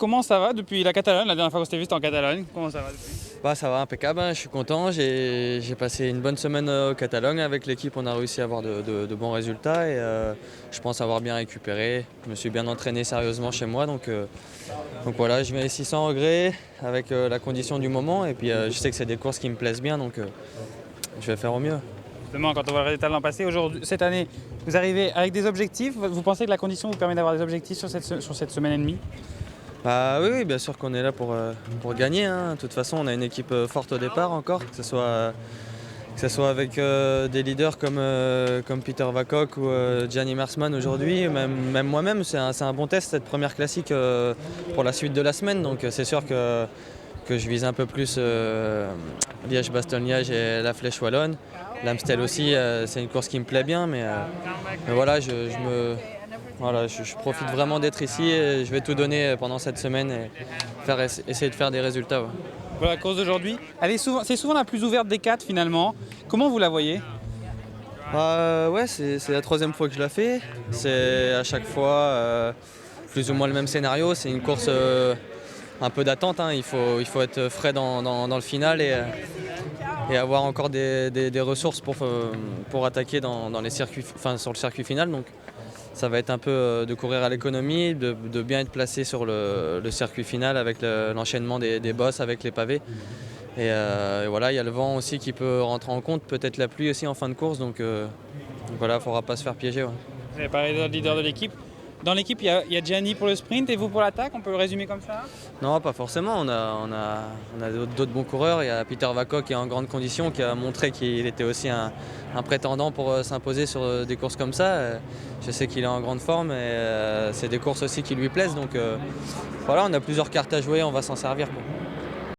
comment ça va depuis la Catalogne? La dernière fois qu'on s'était vu, c'était en Catalogne. Comment ça va depuis? Ça va impeccable, hein, je suis content. J'ai passé une bonne semaine au Catalogne. Avec l'équipe, on a réussi à avoir de bons résultats et je pense avoir bien récupéré. Je me suis bien entraîné sérieusement chez moi. Donc voilà, je viens ici sans regret, avec la condition du moment. Et puis je sais que c'est des courses qui me plaisent bien, donc je vais faire au mieux. Justement, quand on voit le résultat de l'an passé, cette année, vous arrivez avec des objectifs. Vous pensez que la condition vous permet d'avoir des objectifs sur cette semaine et demie? Oui, bien sûr qu'on est là pour gagner, hein. De toute façon, on a une équipe forte au départ encore, que ce soit avec des leaders comme Peter Vacock ou Gianni Mersman aujourd'hui. Même moi-même, c'est un bon test cette première classique pour la suite de la semaine. Donc c'est sûr que je vise un peu plus Liège-Bastogne-Liège et la Flèche Wallonne. L'Amstel aussi, c'est une course qui me plaît bien, mais voilà, je profite vraiment d'être ici et je vais tout donner pendant cette semaine et essayer de faire des résultats. Ouais. Pour la course d'aujourd'hui, c'est souvent la plus ouverte des quatre finalement. Comment vous la voyez? C'est la troisième fois que je la fais. C'est à chaque fois plus ou moins le même scénario. C'est une course un peu d'attente, hein. Il faut être frais dans le final et avoir encore des ressources pour attaquer dans les circuits, sur le circuit final. Donc ça va être un peu de courir à l'économie, de bien être placé sur le circuit final avec l'enchaînement des bosses avec les pavés. Et voilà, il y a le vent aussi qui peut rentrer en compte, peut-être la pluie aussi en fin de course. Donc voilà, il ne faudra pas se faire piéger. Ouais. Vous avez parlé de leader de l'équipe. Dans l'équipe, il y a Gianni pour le sprint et vous pour l'attaque, on peut le résumer comme ça? Non, pas forcément. On a d'autres bons coureurs. Il y a Peter Vacock qui est en grande condition, qui a montré qu'il était aussi un prétendant pour s'imposer sur des courses comme ça. Je sais qu'il est en grande forme et c'est des courses aussi qui lui plaisent. Donc voilà, on a plusieurs cartes à jouer, on va s'en servir.